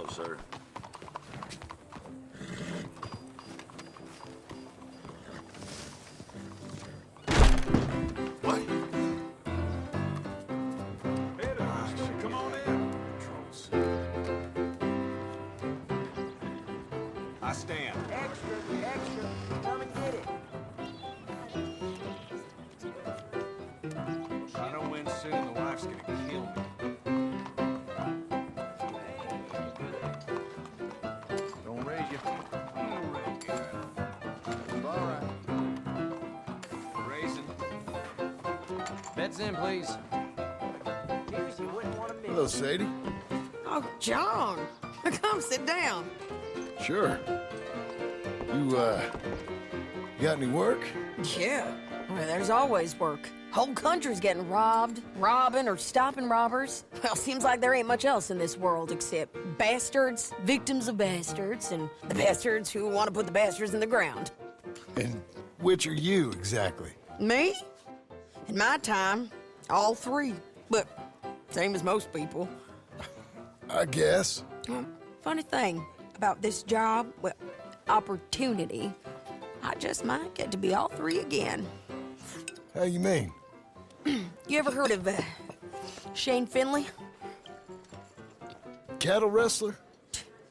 so, sir. What? Come on in. I stand. Extra, come and get it. I know when soon the wife's gonna kill me. Don't raise your feet. All right. Raising. Beds in, please. News you wouldn't want to miss. Hello, Sadie. Oh, John, come sit down. Sure. You got any work? Yeah, well, there's always work. Whole country's getting robbed, robbing, or stopping robbers. Well, seems like there ain't much else in this world except bastards, victims of bastards, and the bastards who want to put the bastards in the ground. And which are you, exactly? Me? In my time, all three. But same as most people. I guess. Funny thing about this job, well, opportunity, I just might get to be all three again. How you mean? You ever heard of Shane Finley? Cattle wrestler?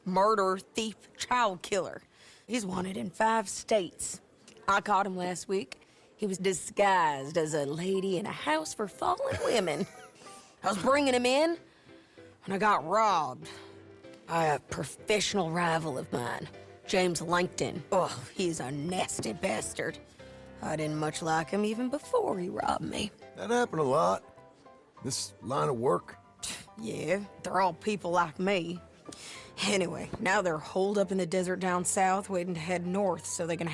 Murderer, thief, child killer. He's wanted in 5 states. I caught him last week. He was disguised as a lady in a house for fallen women. I was bringing him in, and I got robbed by a professional rival of mine, James Langton. Oh, he's a nasty bastard. I didn't much like him even before he robbed me. That happened a lot. This line of work. Yeah, they're all people like me. Anyway, now they're holed up in the desert down south, waiting to head north so they can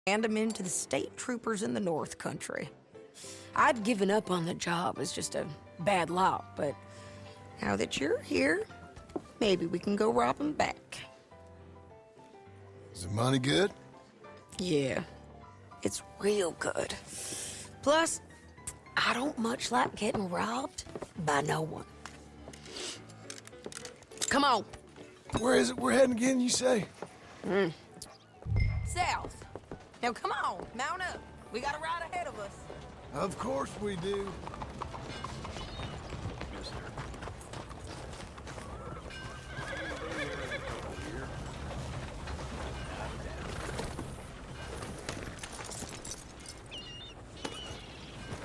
hand them in to the state troopers in the north country. I'd given up on the job as just a bad lot, but now that you're here, maybe we can go rob them back. Is the money good? Yeah, it's real good. Plus, I don't much like getting robbed by no one. Come on. Where is it we're heading again, you say? South. Now come on, mount up. We got a ride ahead of us. Of course we do. Yes, sir.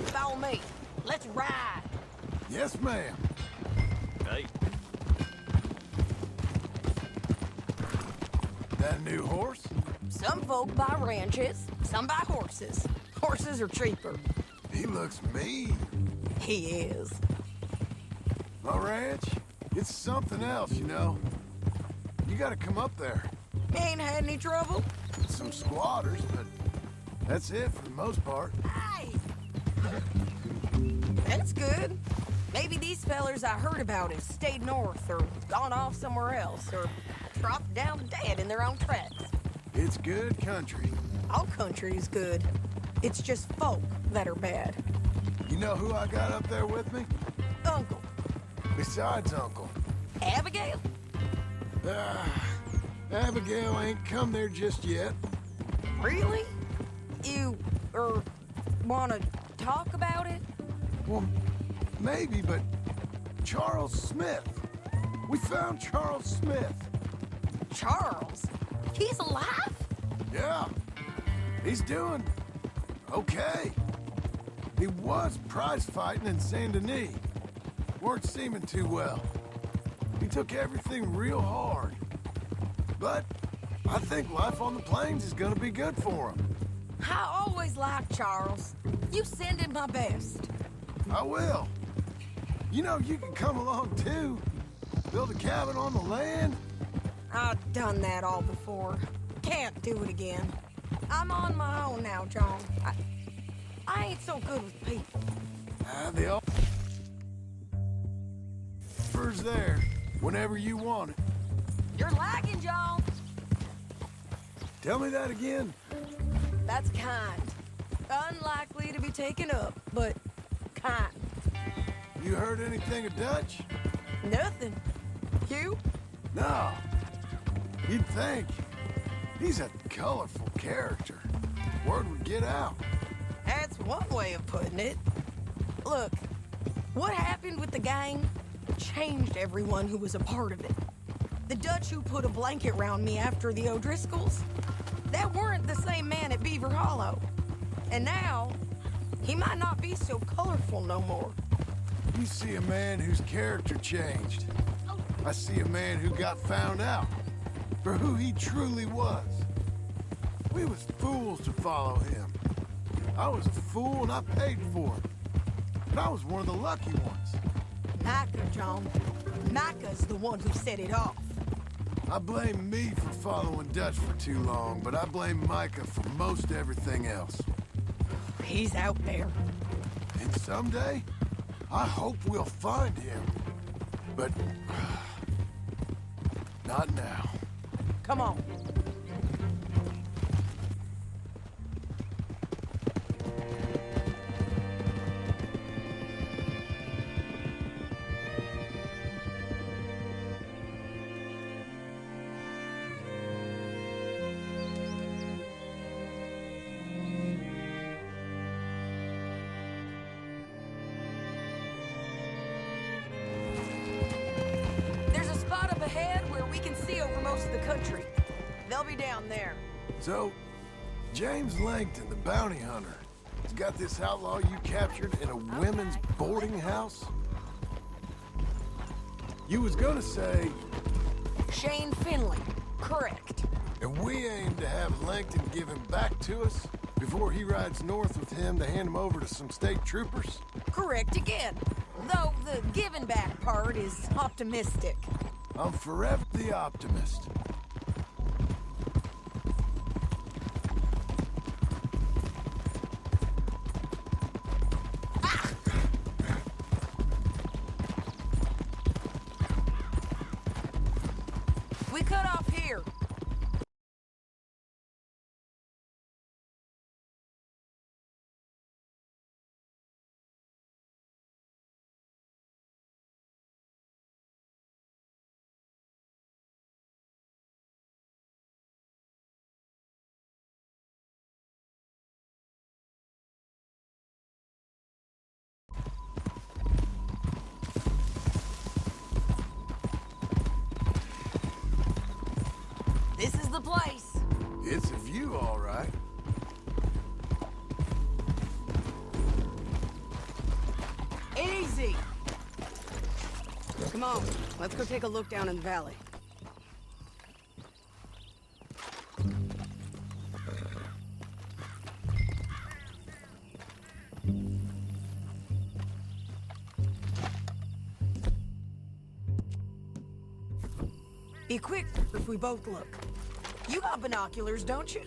Follow me. Let's ride. Yes, ma'am. Hey, That a new horse? Some folk buy ranches, some buy horses. Horses are cheaper. He looks mean. He is. My ranch, it's something else, you know. You gotta come up there. Ain't had any trouble? Some squatters, but that's it for the most part. Hey! That's good. Maybe these fellers I heard about have stayed north or gone off somewhere else or dropped down dead in their own tracks. It's good country. All country is good. It's just folk that are bad. You know who I got up there with me? Uncle, Besides Uncle. Abigail? Abigail ain't come there just yet. Really? You, wanna talk about it? Well, maybe, but Charles Smith. We found Charles Smith. Charles? He's alive? Yeah, he's doing okay. He was prize fighting in Saint Denis. Weren't seeming too well. He took everything real hard. But I think life on the plains is gonna be good for him. I always liked Charles. You send him my best. I will. You know, you can come along too. Build a cabin on the land. I've done that all before. Can't do it again. I'm on my own now, John. I ain't so good with people. The offer's there whenever you want it. You're lagging, John. Tell me that again. That's kind. Unlikely to be taken up, but kind. You heard anything of Dutch? Nothing. You? No. You'd think. He's a colorful character. Word would get out. That's one way of putting it. Look, what happened with the gang changed everyone who was a part of it. The Dutch who put a blanket round me after the O'Driscolls, that weren't the same man at Beaver Hollow. And now, he might not be so colorful no more. You see a man whose character changed. I see a man who got found out for who he truly was. We was fools to follow him. I was a fool and I paid for it. But I was one of the lucky ones. Micah, John. Micah's the one who set it off. I blame me for following Dutch for too long, but I blame Micah for most everything else. He's out there. And someday, I hope we'll find him. But not now. Come on. There's a spot up ahead where we can see over most of the country. They'll be down there. So, James Langton, the bounty hunter, has got this outlaw you captured in a women's boarding house? You was gonna say, Shane Finley. Correct. and we aim to have Langton give him back to us before he rides north with him to hand him over to some state troopers? Correct again. Though the giving back part is optimistic. I'm forever the optimist. We cut off here. This is the place. It's a view, all right. Easy. Come on, let's go take a look down in the valley. Be quick if we both look. You got binoculars, don't you?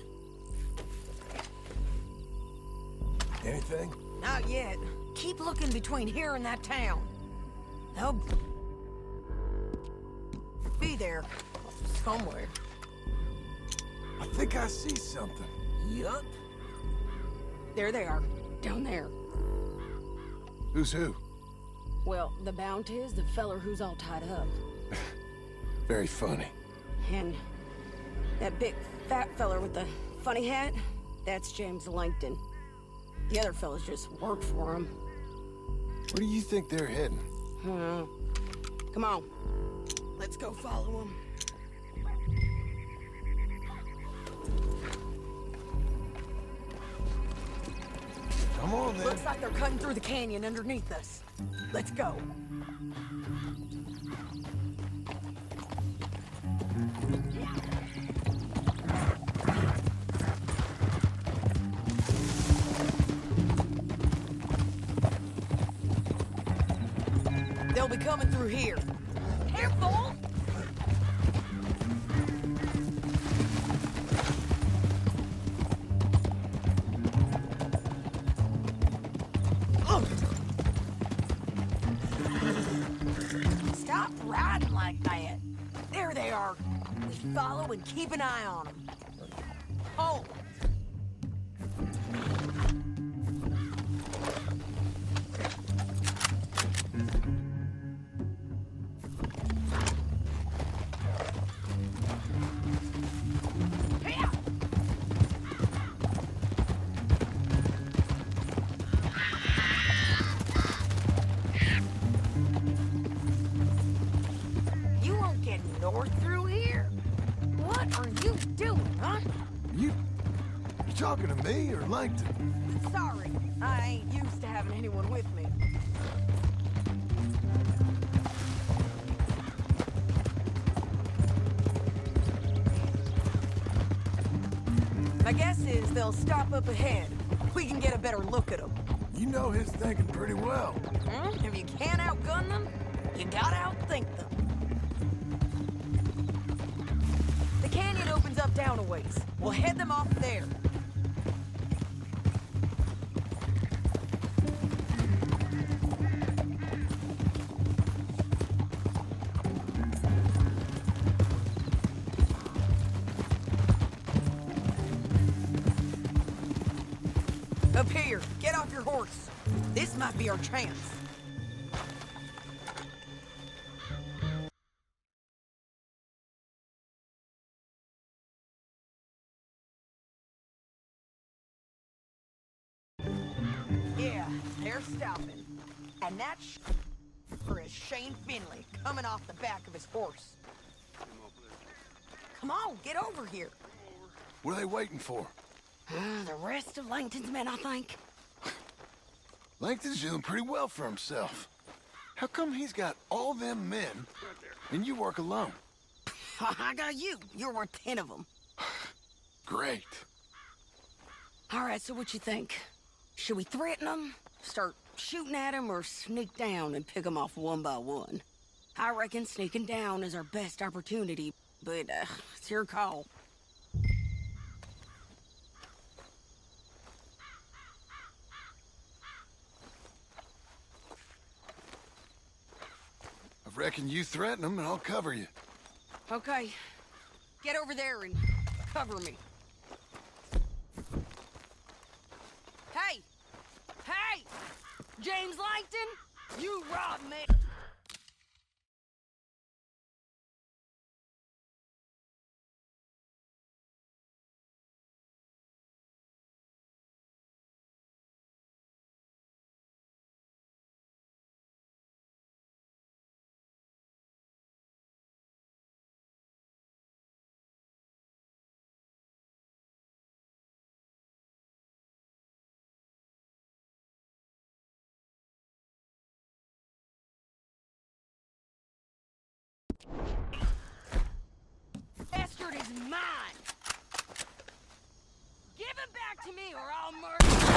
Anything? Not yet. Keep looking between here and that town. They'll be there somewhere. I think I see something. Yup. There they are, down there. Who's who? Well, the bounty is the feller who's all tied up. Very funny. And that big fat feller with the funny hat, that's James Langton. The other fellas just work for him. Where do you think they're heading? Come on. Let's go follow him. Come on, then. Looks like they're cutting through the canyon underneath us. Let's go. They'll be coming through here. Careful! Stop riding like that. There they are. We follow and keep an eye on them. Oh. Me or Langton? Sorry, I ain't used to having anyone with me. My guess is they'll stop up ahead. We can get a better look at them. You know his thinking pretty well. If you can't outgun them, you gotta outthink them. The canyon opens up down a ways. We'll head them off there. Up here, get off your horse. This might be our chance. Yeah, they're stopping. And that is Shane Finley coming off the back of his horse. Come on, get over here. What are they waiting for? The rest of Langton's men, I think. Langton's doing pretty well for himself. How come he's got all them men and you work alone? I got you. You're worth 10 of them. Great. All right, so what you think? Should we threaten them, start shooting at them, or sneak down and pick them off one by one? I reckon sneaking down is our best opportunity, but it's your call. I reckon you threaten them and I'll cover you. Okay, get over there and cover me. Hey! Hey! James Langton, you robbed me! Bastard is mine! Give him back to me or I'll murder